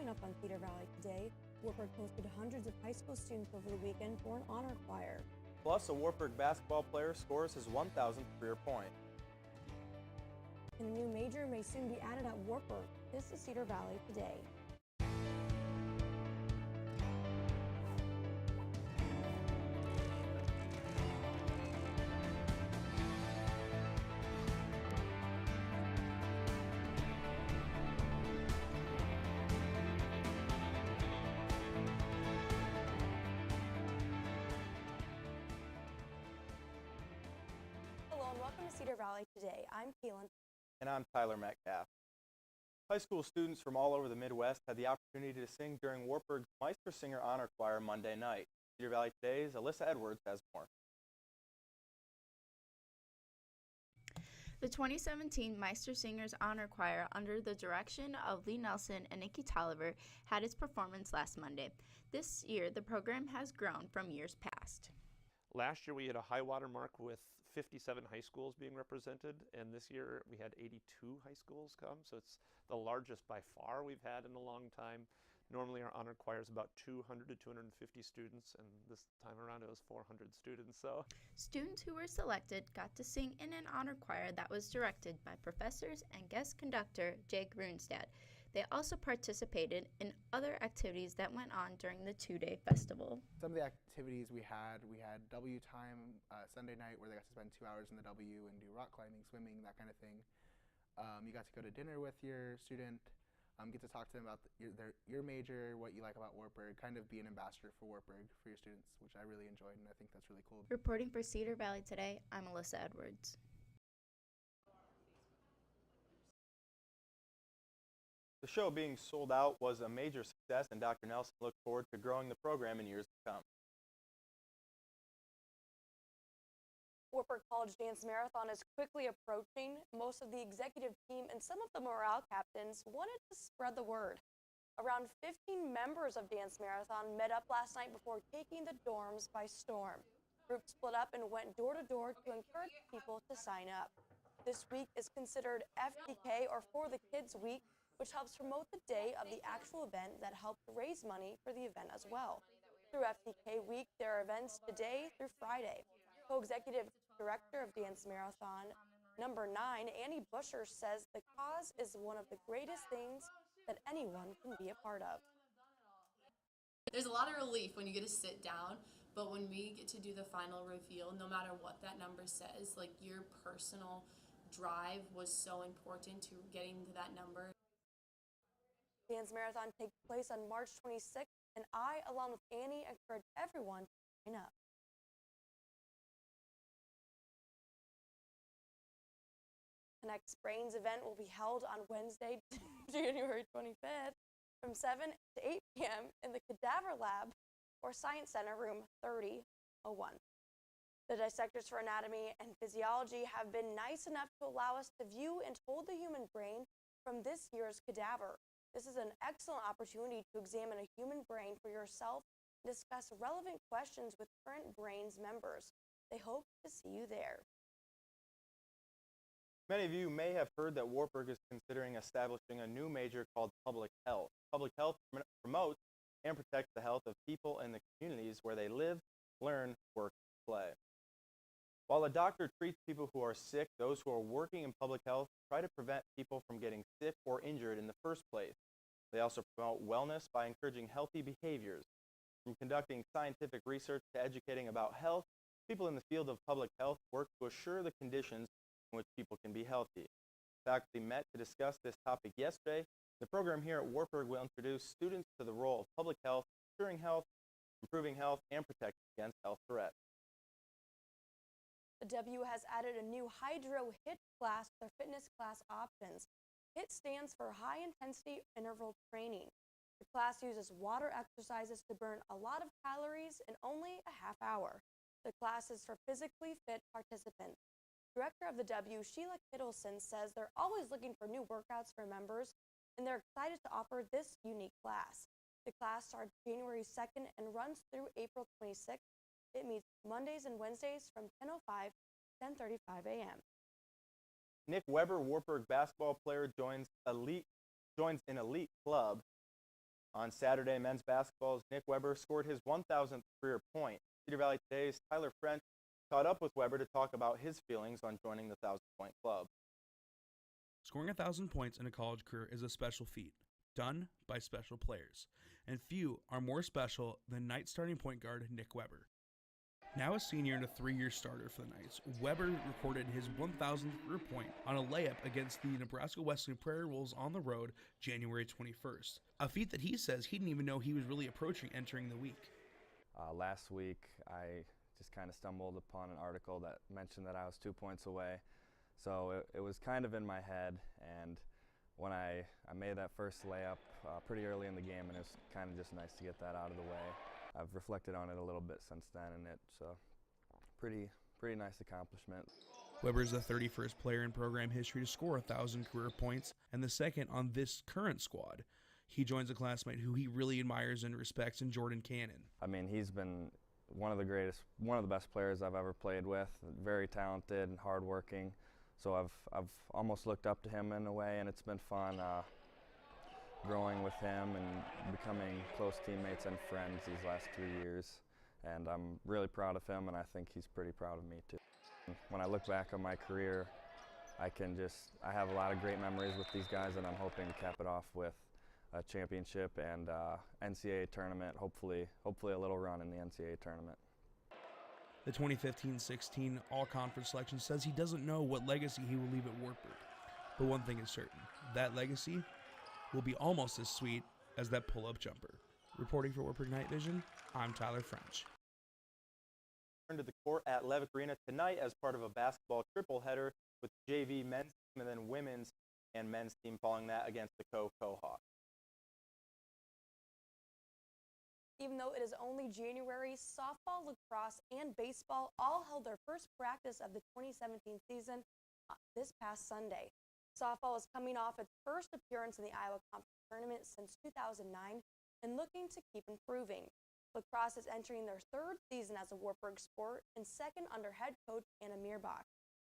Coming up on Cedar Valley today, Wartburg hosted hundreds of high school students over the weekend for an honor choir. Plus, a Wartburg basketball player scores his 1,000th career point. And a new major may soon be added at Wartburg. This is Cedar Valley today. Welcome to Cedar Valley today. I'm Keelan. And I'm Tyler Metcalf. High school students from all over the Midwest had the opportunity to sing during Wartburg's Meister Singer Honor Choir Monday night. Cedar Valley Today's Alyssa Edwards has more. The 2017 Meister Singers Honor Choir, under the direction of Lee Nelson and Nikki Tolliver, had its performance last Monday. This year, the program has grown from years past. Last year we had a high water mark with 57 high schools being represented, and this year we had 82 high schools come, so it's the largest by far we've had in a long time. Normally our honor choir is about 200 to 250 students, and this time around it was 400 students. So students who were selected got to sing in an honor choir that was directed by professors and guest conductor Jake Runestad. They also participated in other activities that went on during the two-day festival. Some of the activities we had W time Sunday night, where they got to spend 2 hours in the W and do rock climbing, swimming, that kind of thing. You got to go to dinner with your student, get to talk to them about your major, what you like about Wartburg, kind of be an ambassador for Wartburg for your students, which I really enjoyed, and I think that's really cool. Reporting for Cedar Valley Today, I'm Alyssa Edwards. The show being sold out was a major success, and Dr. Nelson looked forward to growing the program in years to come. Wartburg College Dance Marathon is quickly approaching. Most of the executive team and some of the morale captains wanted to spread the word. Around 15 members of Dance Marathon met up last night before taking the dorms by storm. Groups split up and went door to door to encourage people to sign up. This week is considered FDK, or For the Kids Week, which helps promote the day of the actual event that helps raise money for the event as well. Through FDK Week, there are events today through Friday. Co-executive director of Dance Marathon, number 9, Annie Busher, says the cause is one of the greatest things that anyone can be a part of. There's a lot of relief when you get to sit down, but when we get to do the final reveal, no matter what that number says, like, your personal drive was so important to getting to that number. Dance Marathon takes place on March 26th, and I, along with Annie, encourage everyone to sign up. Connect's Brains event will be held on Wednesday, January 25th, from 7 to 8 p.m. in the Cadaver Lab or Science Center, room 3001. The dissectors for anatomy and physiology have been nice enough to allow us to view and hold the human brain from this year's cadaver. This is an excellent opportunity to examine a human brain for yourself and discuss relevant questions with current Brains members. They hope to see you there. Many of you may have heard that Wartburg is considering establishing a new major called Public Health. Public Health promotes and protects the health of people in the communities where they live, learn, work, and play. While a doctor treats people who are sick, those who are working in public health try to prevent people from getting sick or injured in the first place. They also promote wellness by encouraging healthy behaviors. From conducting scientific research to educating about health, people in the field of public health work to assure the conditions in which people can be healthy. Faculty met to discuss this topic yesterday. The program here at Wartburg will introduce students to the role of public health, ensuring health, improving health, and protecting against health threats. The W has added a new Hydro HIIT class to their fitness class options. HIIT stands for High Intensity Interval Training. The class uses water exercises to burn a lot of calories in only a half hour. The class is for physically fit participants. Director of the W, Sheila Kittleson, says they're always looking for new workouts for members, and they're excited to offer this unique class. The class starts January 2nd and runs through April 26th. It meets Mondays and Wednesdays from 10:05 to 10:35 a.m. Nick Weber, Wartburg basketball player, joins an elite club On Saturday, men's basketball's Nick Weber scored his 1,000th career point. Cedar Valley Today's Tyler French caught up with Weber to talk about his feelings on joining the 1,000-point club. Scoring 1,000 points in a college career is a special feat, done by special players, and few are more special than Knights starting point guard Nick Weber. Now a senior and a 3-year starter for the Knights, Weber recorded his 1,000th career point on a layup against the Nebraska Wesleyan Prairie Wolves on the road January 21st, a feat that he says he didn't even know he was really approaching entering the week. Last week, I just kind of stumbled upon an article that mentioned that I was 2 points away. So it was kind of in my head, and when I made that first layup pretty early in the game, and it was kind of just nice to get that out of the way. I've reflected on it a little bit since then, and it's a pretty nice accomplishment. Weber is the 31st player in program history to score 1,000 career points, and the second on this current squad. He joins a classmate who he really admires and respects in Jordan Cannon. I mean, he's been one of the best players I've ever played with. Very talented and hardworking. So I've almost looked up to him in a way, and it's been fun growing with him and becoming close teammates and friends these last 3 years. And I'm really proud of him, and I think he's pretty proud of me too. When I look back on my career, I have a lot of great memories with these guys, and I'm hoping to cap it off with a championship and NCAA tournament, hopefully a little run in the NCAA tournament. The 2015-16 All-Conference selection says he doesn't know what legacy he will leave at Wartburg. But one thing is certain, that legacy will be almost as sweet as that pull-up jumper. Reporting for Wartburg Night Vision, I'm Tyler French. Turn to the court at Levick Arena tonight as part of a basketball triple header with the JV men's team and then women's and men's team following that against the Co-Hawks. Even though it is only January, softball, lacrosse, and baseball all held their first practice of the 2017 season this past Sunday. Softball is coming off its first appearance in the Iowa Conference Tournament since 2009 and looking to keep improving. Lacrosse is entering their third season as a Wartburg sport and second under head coach Anna Meerbach.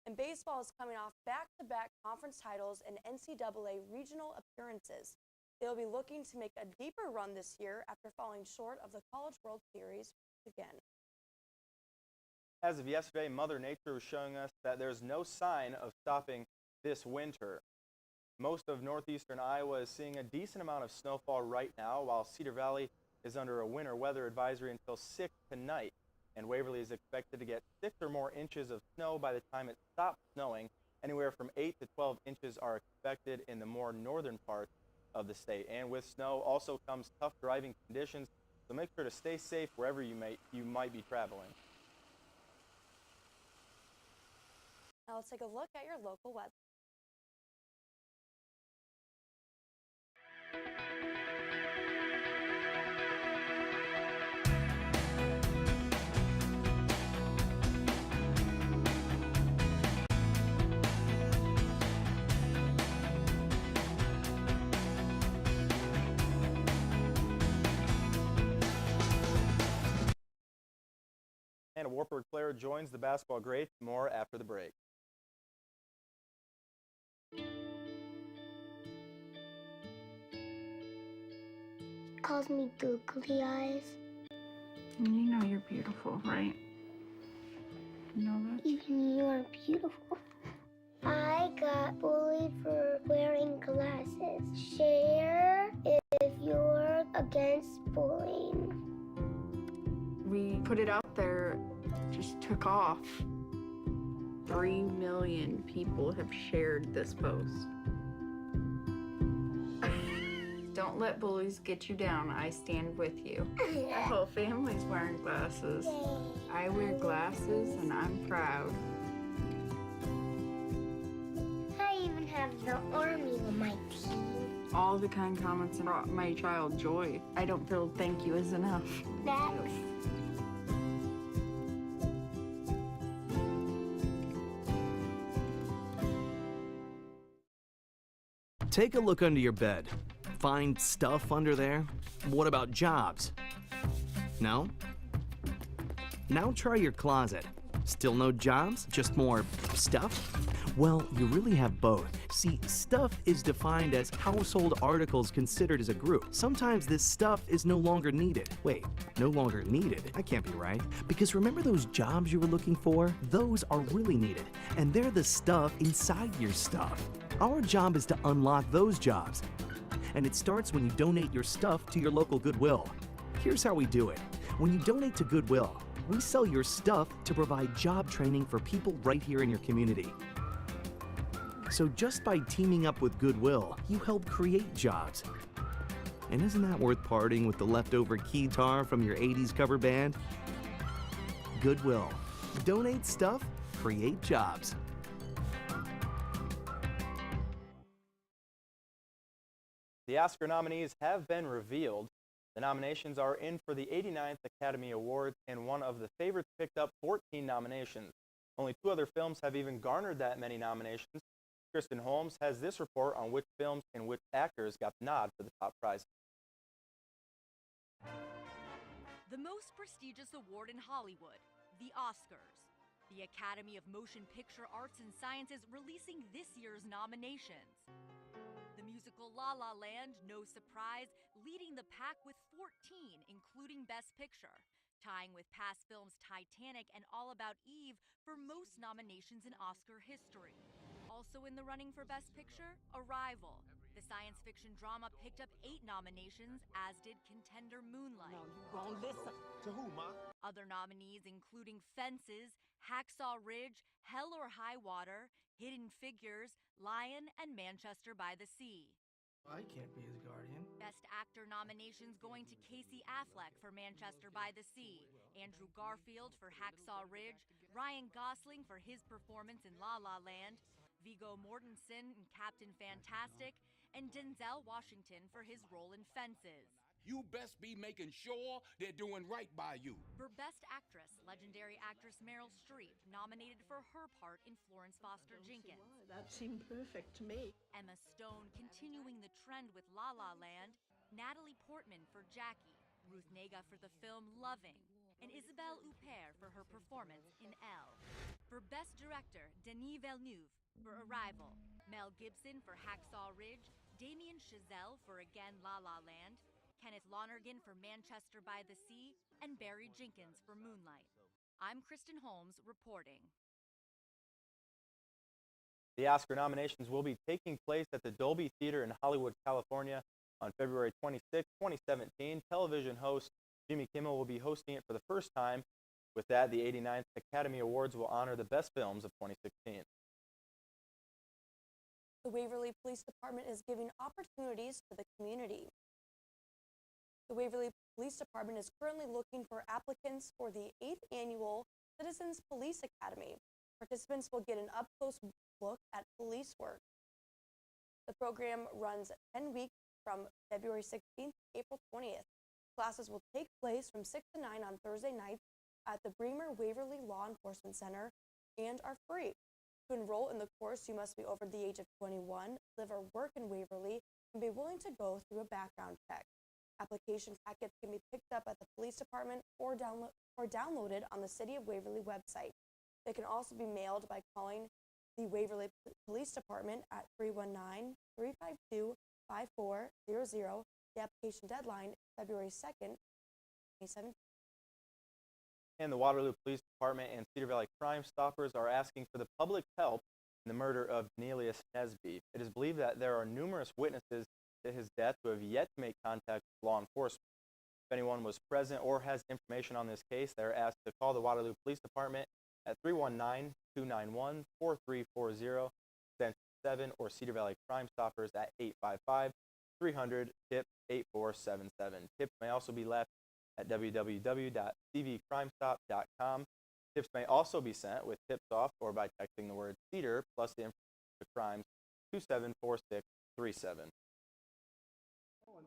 And baseball is coming off back-to-back conference titles and NCAA regional appearances. They'll be looking to make a deeper run this year after falling short of the College World Series again. As of yesterday, Mother Nature was showing us that there's no sign of stopping this winter. Most of northeastern Iowa is seeing a decent amount of snowfall right now, while Cedar Valley is under a winter weather advisory until 6 tonight. And Waverly is expected to get 6 or more inches of snow by the time it stops snowing. Anywhere from 8 to 12 inches are expected in the more northern parts of the state. And with snow also comes tough driving conditions, so make sure to stay safe wherever you might be traveling. Now let's take a look at your local weather. And a Wartburg player joins the basketball greats. More after the break. Calls me googly eyes. You know you're beautiful, right? You know that? Even you're beautiful. I got bullied for wearing glasses. Share if you're against bullying. We put it out there, just took off. 3 million people have shared this post. Don't let bullies get you down. I stand with you. The whole family's wearing glasses. I wear glasses and I'm proud. I even have the army on my team. All the kind comments brought my child joy. I don't feel thank you is enough. Thanks. Take a look under your bed. Find stuff under there? What about jobs? No? Now try your closet. Still no jobs? Just more stuff? Well, you really have both. See, stuff is defined as household articles considered as a group. Sometimes this stuff is no longer needed. Wait, no longer needed? That can't be right. Because remember those jobs you were looking for? Those are really needed, and they're the stuff inside your stuff. Our job is to unlock those jobs, and it starts when you donate your stuff to your local Goodwill. Here's how we do it. When you donate to Goodwill, we sell your stuff to provide job training for people right here in your community. So just by teaming up with Goodwill, you help create jobs. And isn't that worth parting with the leftover keytar from your 80s cover band? Goodwill. Donate stuff, create jobs. The Oscar nominees have been revealed. The nominations are in for the 89th Academy Awards, and one of the favorites picked up 14 nominations. Only 2 other films have even garnered that many nominations. Kristen Holmes has this report on which films and which actors got the nod for the top prizes. The most prestigious award in Hollywood, the Oscars. The Academy of Motion Picture Arts and Sciences releasing this year's nominations. The musical La La Land, no surprise, leading the pack with 14, including Best Picture, tying with past films Titanic and All About Eve for most nominations in Oscar history. Also in the running for Best Picture, Arrival. The science fiction drama picked up 8 nominations, as did contender Moonlight. Now you gon' listen. To who, Ma? Other nominees including Fences, Hacksaw Ridge, Hell or High Water, Hidden Figures, Lion, and Manchester by the Sea. I can't be his guardian. Best Actor nominations going to Casey Affleck for Manchester by the Sea, Andrew Garfield for Hacksaw Ridge, Ryan Gosling for his performance in La La Land, Viggo Mortensen in Captain Fantastic, and Denzel Washington for his role in Fences. You best be making sure they're doing right by you. For Best Actress, legendary actress Meryl Streep, nominated for her part in Florence Foster Jenkins. That seemed perfect to me. Emma Stone continuing the trend with La La Land, Natalie Portman for Jackie, Ruth Negga for the film Loving, and Isabelle Huppert for her performance in Elle. For Best Director, Denis Villeneuve for Arrival, Mel Gibson for Hacksaw Ridge, Damien Chazelle for Again La La Land, Kenneth Lonergan for Manchester by the Sea, and Barry Jenkins for Moonlight. I'm Kristen Holmes reporting. The Oscar nominations will be taking place at the Dolby Theater in Hollywood, California on February 26, 2017. Television host Jimmy Kimmel will be hosting it for the first time. With that, the 89th Academy Awards will honor the best films of 2016. The Waverly Police Department is giving opportunities to the community. The Waverly Police Department is currently looking for applicants for the 8th Annual Citizens Police Academy. Participants will get an up-close look at police work. The program runs 10 weeks from February 16th to April 20th. Classes will take place from 6 to 9 on Thursday nights at the Bremer Waverly Law Enforcement Center and are free. To enroll in the course, you must be over the age of 21, live or work in Waverly, and be willing to go through a background check. Application packets can be picked up at the police department or downloaded on the City of Waverly website. They can also be mailed by calling the Waverly Police Department at 319-352-5400. The application deadline is February 2nd, 2017. And the Waterloo Police Department and Cedar Valley Crime Stoppers are asking for the public's help in the murder of Cornelius Nesby. It is believed that there are numerous witnesses to his death who have yet to make contact with law enforcement. If anyone was present or has information on this case, they are asked to call the Waterloo Police Department at 319-291-4340, extension 7, or Cedar Valley Crime Stoppers at 855-300-TIP-8477. Tips may also be left at www.cvcrimestop.com. Tips may also be sent with tips off or by texting the word Cedar plus the information to crimes 274637.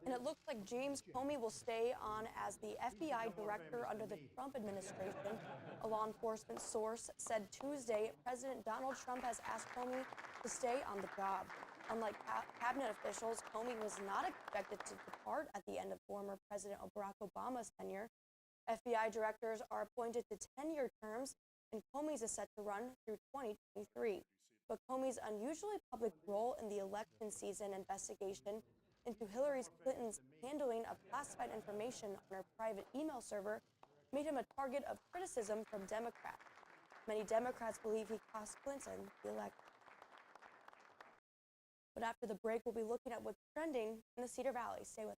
And it looks like James Comey will stay on as the FBI director under the Trump administration. A law enforcement source said Tuesday President Donald Trump has asked Comey to stay on the job. Unlike cabinet officials, Comey was not expected to depart at the end of former President Barack Obama's tenure. FBI directors are appointed to 10-year terms, and Comey's is set to run through 2023. but Comey's unusually public role in the election season investigation into Hillary Clinton's handling of classified information on her private email server made him a target of criticism from Democrats. Many Democrats believe he cost Clinton the election. But after the break, we'll be looking at what's trending in the Cedar Valley. Stay with us.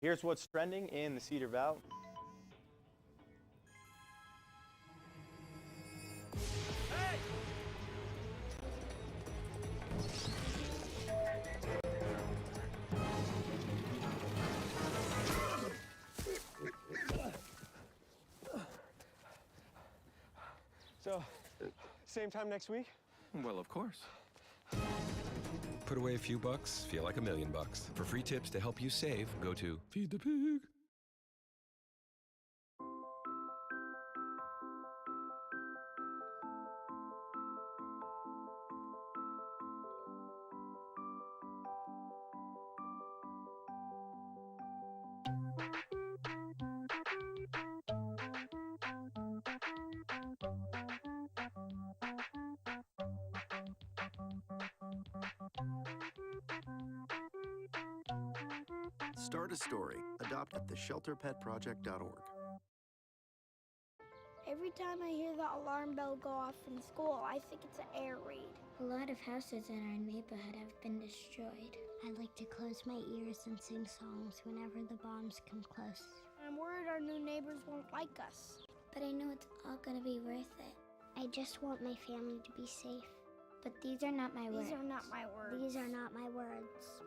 Here's what's trending in the Cedar Valley. So, same time next week? Well, of course. Put away a few bucks, feel like $1 million. For free tips to help you save, go to Feed the Pig. Start a story. Adopt at theshelterpetproject.org. Every time I hear the alarm bell go off in school, I think it's an air raid. A lot of houses in our neighborhood have been destroyed. I like to close my ears and sing songs whenever the bombs come close. I'm worried our new neighbors won't like us. But I know it's all gonna be worth it. I just want my family to be safe. But these are not my words. These are not my words. These are not my words.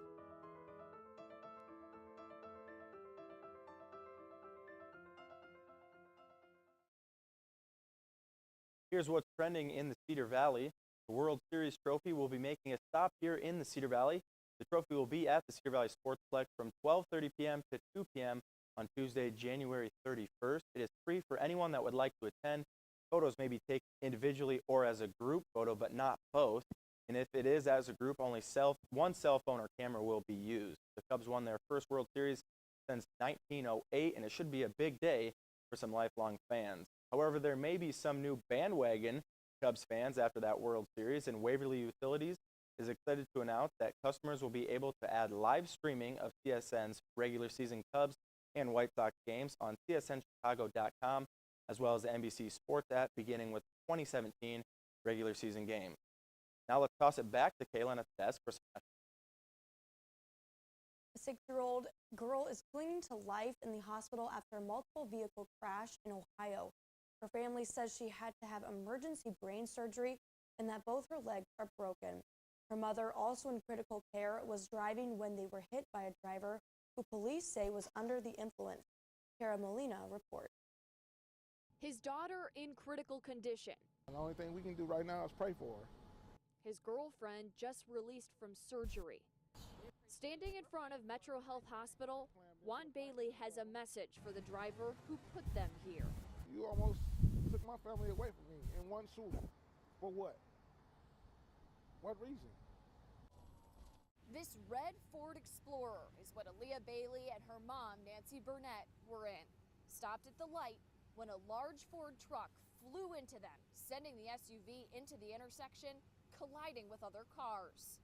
Here's what's trending in the Cedar Valley. The World Series trophy will be making a stop here in the Cedar Valley. The trophy will be at the Cedar Valley Sportsplex from 12:30 p.m. to 2 p.m. on Tuesday, January 31st. It is free for anyone that would like to attend. Photos may be taken individually or as a group photo, but not both. And if it is as a group, only one cell phone or camera will be used. The Cubs won their first World Series since 1908, and it should be a big day for some lifelong fans. However, there may be some new bandwagon Cubs fans after that World Series, and Waverly Utilities is excited to announce that customers will be able to add live streaming of CSN's regular season Cubs and White Sox games on csnchicago.com, as well as the NBC Sports app, beginning with 2017 regular season games. Now let's toss it back to Kaylin at the desk for some. A 6-year-old girl is clinging to life in the hospital after a multiple vehicle crash in Ohio. Her family says she had to have emergency brain surgery and that both her legs are broken. Her mother, also in critical care, was driving when they were hit by a driver who police say was under the influence. Kara Molina reports. His daughter in critical condition. The only thing we can do right now is pray for her. His girlfriend just released from surgery. Standing in front of Metro Health Hospital, Juan Bailey has a message for the driver who put them here. You almost took my family away from me in one shooting. For what? What reason? This red Ford Explorer is what Aaliyah Bailey and her mom, Nancy Burnett, were in. Stopped at the light when a large Ford truck flew into them, sending the SUV into the intersection, colliding with other cars.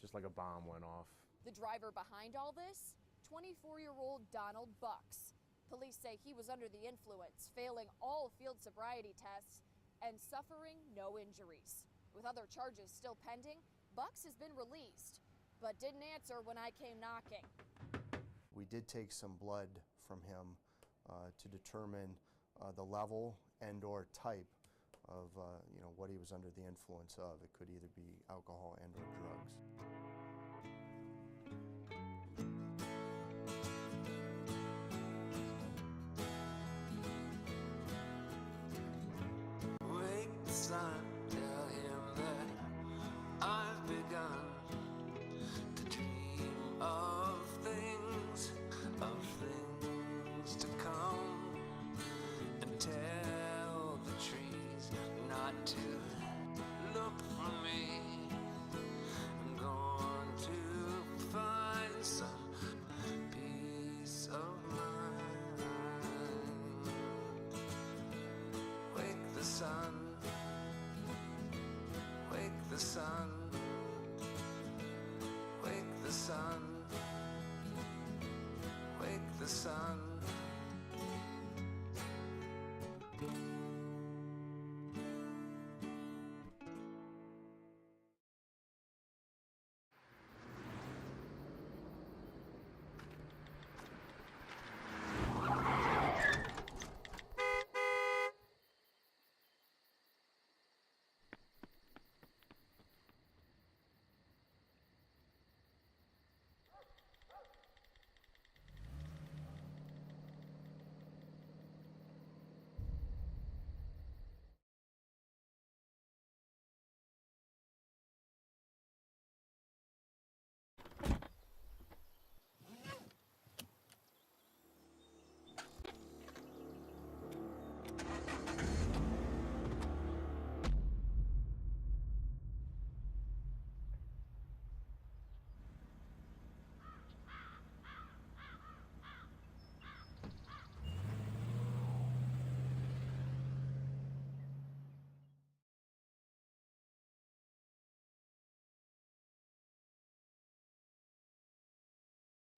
Just like a bomb went off. The driver behind all this, 24-year-old Donald Bucks. Police say he was under the influence, failing all field sobriety tests and suffering no injuries. With other charges still pending, Bucks has been released, but didn't answer when I came knocking. We did take some blood from him to determine the level and/or type of what he was under the influence of. It could either be alcohol and/or drugs. the sun, wake the sun, wake the sun, wake the sun.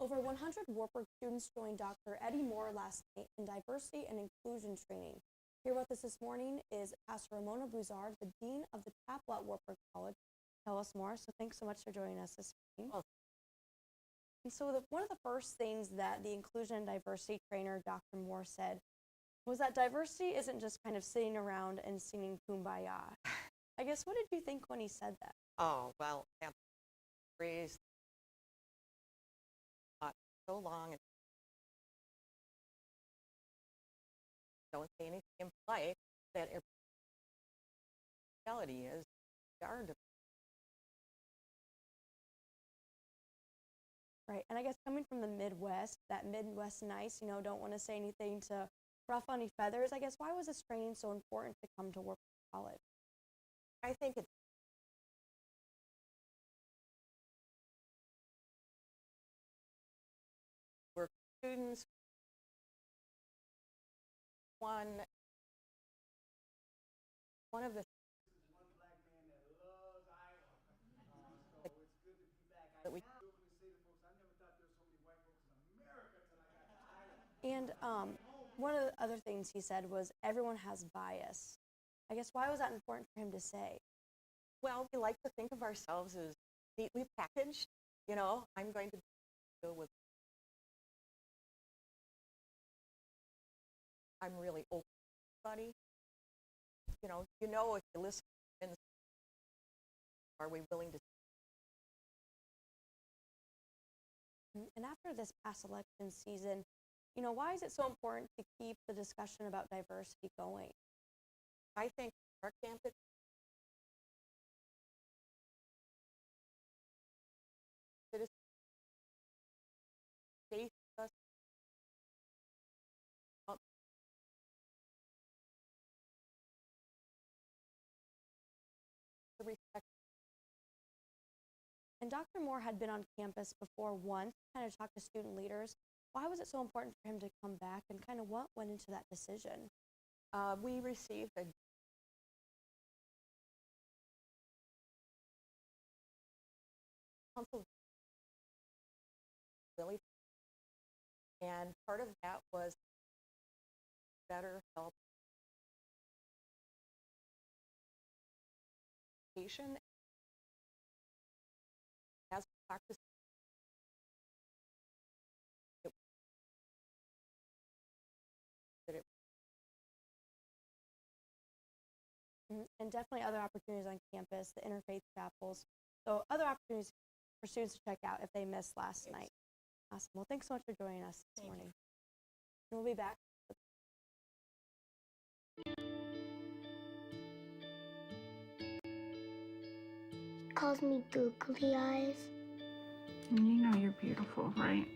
Over 100 Wartburg students joined Dr. Eddie Moore last night in diversity and inclusion training. Here with us this morning is Pastor Ramona Buzard, the Dean of the Chapel at Wartburg College. Tell us more, so thanks so much for joining us this morning. And so one of the first things that the inclusion and diversity trainer, Dr. Moore, said was that diversity isn't just kind of sitting around and singing Kumbaya. I guess, what did you think when he said that? Oh, well, that phrase so long and don't say anything impolite, that reality is hard. Right, and I guess coming from the Midwest, that Midwest nice, don't want to say anything to ruffle any feathers. I guess, why was this training so important to come to Wartburg College? I think it's where students one of the that we And one of the other things he said was everyone has bias. I guess, why was that important for him to say? Well, we like to think of ourselves as neatly packaged. I'm going to deal with. I'm really open to everybody. If you listen, are we willing to? And after this past election season, why is it so important to keep the discussion about diversity going? I think our campus citizens faith us up the respect. And Dr. Moore had been on campus before once, kind of talked to student leaders. Why was it so important for him to come back, and kind of what went into that decision? We received a council really, and part of that was better help patient as practice. And definitely other opportunities on campus, the interfaith chapels. So other opportunities for students to check out if they missed last night. Awesome. Well, thanks so much for joining us this morning. And we'll be back. Calls me googly eyes. You know you're beautiful, right?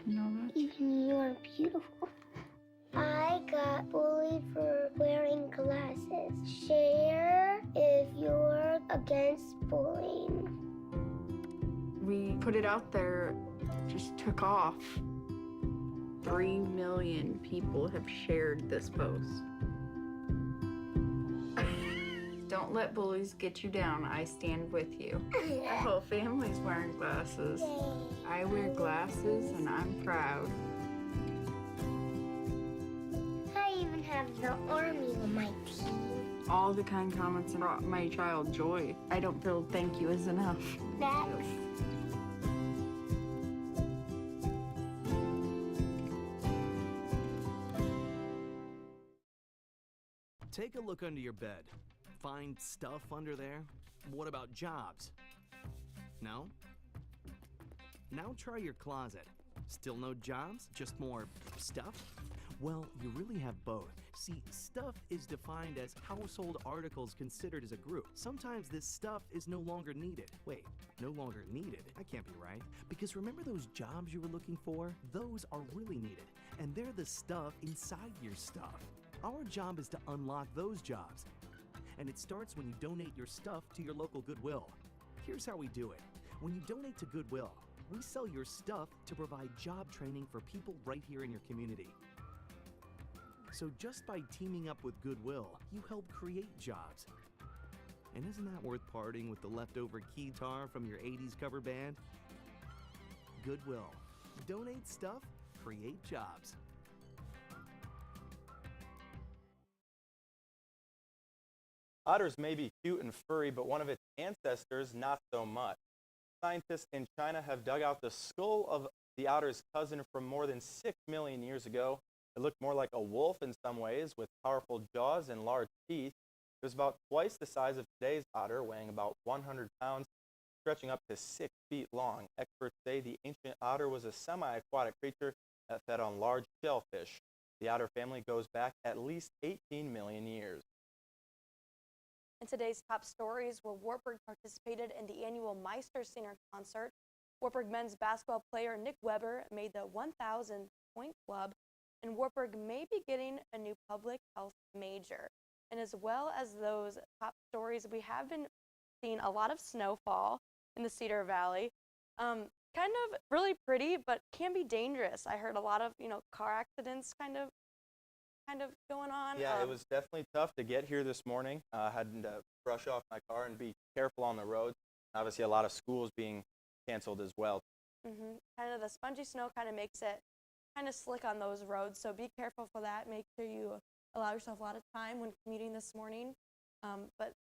You know that? Even you're beautiful. I got bullied for wearing glasses. Share if you're against bullying. We put it out there, just took off. 3 million people have shared this post. Don't let bullies get you down. I stand with you. The whole family's wearing glasses. I wear glasses and I'm proud. I even have the army on my team. All the kind comments brought my child joy. I don't feel thank you is enough. Thanks. Take a look under your bed. Find stuff under there? What about jobs? No? Now try your closet. Still no jobs? Just more stuff? Well, you really have both. See, stuff is defined as household articles considered as a group. Sometimes this stuff is no longer needed. Wait, no longer needed? That can't be right. Because remember those jobs you were looking for? Those are really needed. And they're the stuff inside your stuff. Our job is to unlock those jobs. And it starts when you donate your stuff to your local Goodwill. Here's how we do it. When you donate to Goodwill, we sell your stuff to provide job training for people right here in your community. So just by teaming up with Goodwill, you help create jobs. And isn't that worth parting with the leftover keytar from your 80s cover band? Goodwill. Donate stuff, create jobs. Otters may be cute and furry, but one of its ancestors not so much. Scientists in China have dug out the skull of the otter's cousin from more than 6 million years ago. It looked more like a wolf in some ways, with powerful jaws and large teeth. It was about twice the size of today's otter, weighing about 100 pounds, stretching up to 6 feet long. Experts say the ancient otter was a semi-aquatic creature that fed on large shellfish. The otter family goes back at least 18 million years. In today's top stories, where Wartburg participated in the annual Meistersinger concert, Wartburg men's basketball player Nick Weber made the 1,000-point club, and Wartburg may be getting a new public health major. And as well as those top stories, we have been seeing a lot of snowfall in the Cedar Valley. Kind of really pretty, but can be dangerous. I heard a lot of, car accidents kind of going on. Yeah, it was definitely tough to get here this morning. Had to brush off my car and be careful on the roads. Obviously, a lot of schools being canceled as well. Kind of the spongy snow kind of makes it kind of slick on those roads, so be careful for that. Make sure you allow yourself a lot of time when commuting this morning. But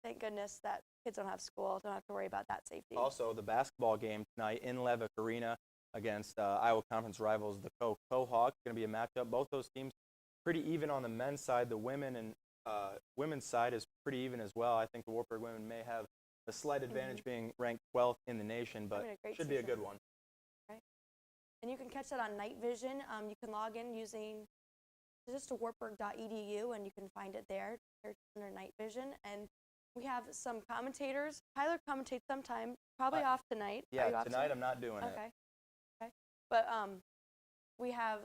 thank goodness that kids don't have school, don't have to worry about that safety. Also, the basketball game tonight in Levick Arena against Iowa Conference rivals, the Cohawks. Going to be a matchup. Both those teams pretty even on the men's side. The women's side is pretty even as well. I think the Wartburg women may have a slight advantage being ranked 12th in the nation, but should be a good one. Right. And you can catch that on Night Vision. You can log in using just to wartburg.edu, and you can find it there under Night Vision. And we have some commentators. Tyler commentates sometime, probably off tonight. Yeah, tonight I'm not doing it. Okay. But we have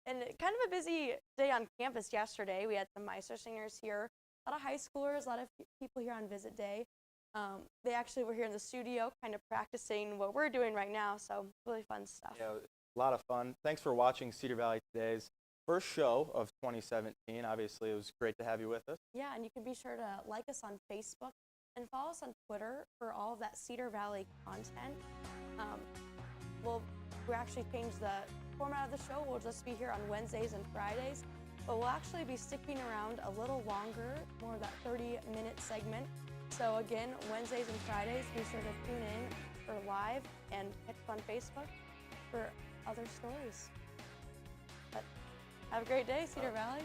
kind of a busy day on campus yesterday. We had some Meistersingers here, a lot of high schoolers, a lot of people here on visit day. They actually were here in the studio kind of practicing what we're doing right now, so really fun stuff. Yeah, a lot of fun. Thanks for watching Cedar Valley Today's first show of 2017. Obviously, it was great to have you with us. Yeah, and you can be sure to like us on Facebook and follow us on Twitter for all of that Cedar Valley content. We'll actually change the format of the show. We'll just be here on Wednesdays and Fridays, but we'll actually be sticking around a little longer, more of that 30-minute segment. So again, Wednesdays and Fridays, be sure to tune in for live and catch us on Facebook for other stories. But have a great day, Cedar Valley.